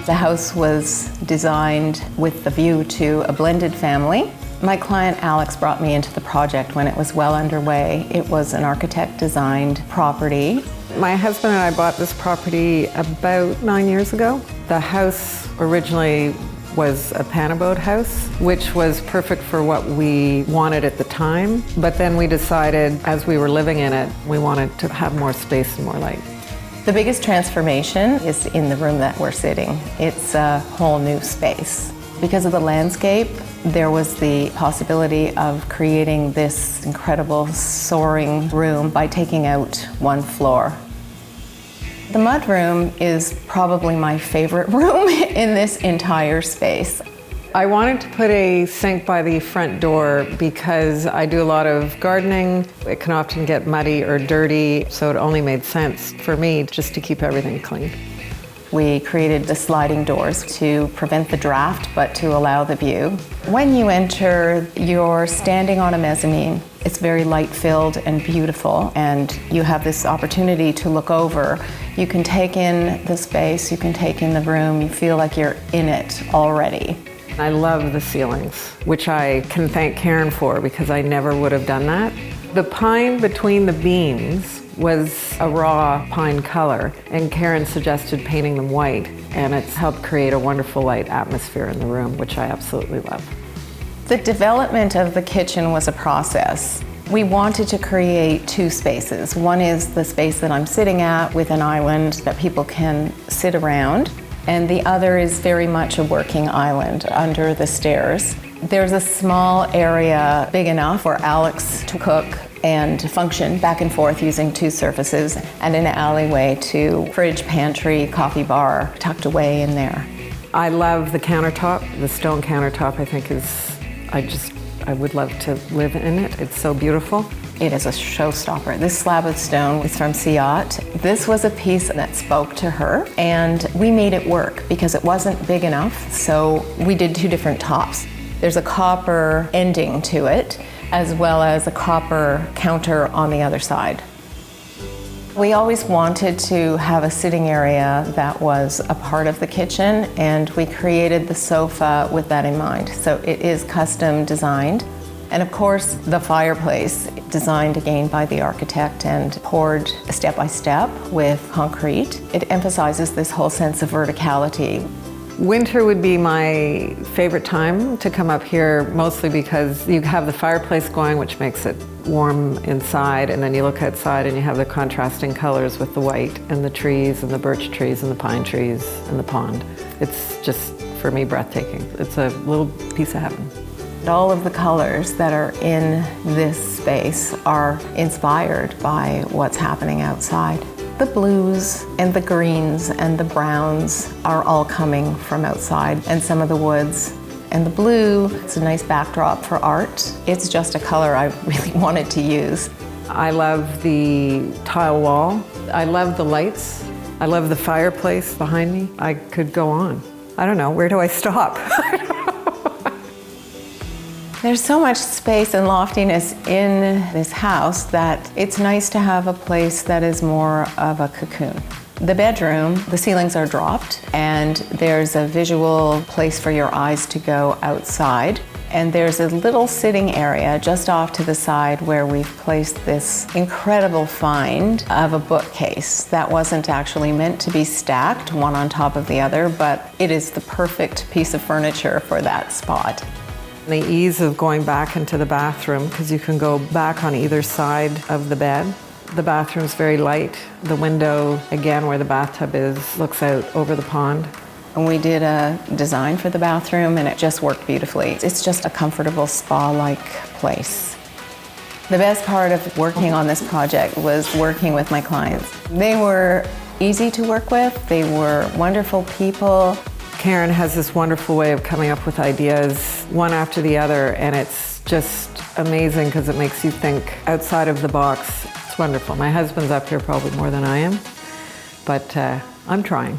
The house was designed with the view to a blended family. My client Alex brought me into the project when it was well underway. It was an architect-designed property. My husband and I bought this property about 9 years ago. The house originally was a Pan-Abode house, which was perfect for what we wanted at the time. But then we decided, as we were living in it, we wanted to have more space and more light. The biggest transformation is in the room that we're sitting. It's a whole new space. Because of the landscape, there was the possibility of creating this incredible soaring room by taking out one floor. The mudroom is probably my favorite room in this entire space. I wanted to put a sink by the front door because I do a lot of gardening. It can often get muddy or dirty, so it only made sense for me just to keep everything clean. We created the sliding doors to prevent the draft, but to allow the view. When you enter, you're standing on a mezzanine. It's very light-filled and beautiful, and you have this opportunity to look over. You can take in the space, you can take in the room, you feel like you're in it already. I love the ceilings, which I can thank Karen for because I never would have done that. The pine between the beams was a raw pine color, and Karen suggested painting them white, and it's helped create a wonderful light atmosphere in the room, which I absolutely love. The development of the kitchen was a process. We wanted to create two spaces. One is the space that I'm sitting at with an island that people can sit around, and the other is very much a working island under the stairs. There's a small area big enough for Alex to cook and function back and forth using two surfaces, and an alleyway to fridge, pantry, coffee bar tucked away in there. I love the countertop. The stone countertop I think is, I would love to live in it. It's so beautiful. It is a showstopper. This slab of stone is from Elliott. This was a piece that spoke to her, and we made it work because it wasn't big enough, so we did two different tops. There's a copper ending to it, as well as a copper counter on the other side. We always wanted to have a sitting area that was a part of the kitchen, and we created the sofa with that in mind. So it is custom designed. And of course, the fireplace, designed again by the architect and poured step by step with concrete. It emphasizes this whole sense of verticality. Winter would be my favorite time to come up here, mostly because you have the fireplace going, which makes it warm inside, and then you look outside and you have the contrasting colors with the white and the trees and the birch trees and the pine trees and the pond. It's just, for me, breathtaking. It's a little piece of heaven. All of the colors that are in this space are inspired by what's happening outside. The blues and the greens and the browns are all coming from outside, and some of the woods. And the blue, it's a nice backdrop for art. It's just a color I really wanted to use. I love the tile wall. I love the lights. I love the fireplace behind me. I could go on. I don't know, where do I stop? There's so much space and loftiness in this house that it's nice to have a place that is more of a cocoon. The bedroom, the ceilings are dropped, and there's a visual place for your eyes to go outside. And there's a little sitting area just off to the side where we've placed this incredible find of a bookcase that wasn't actually meant to be stacked one on top of the other, but it is the perfect piece of furniture for that spot. The ease of going back into the bathroom, because you can go back on either side of the bed. The bathroom's very light. The window, again, where the bathtub is, looks out over the pond. And we did a design for the bathroom, and it just worked beautifully. It's just a comfortable spa-like place. The best part of working on this project was working with my clients. They were easy to work with. They were wonderful people. Karen has this wonderful way of coming up with ideas one after the other, and it's just amazing because it makes you think outside of the box. It's wonderful. My husband's up here probably more than I am, but I'm trying.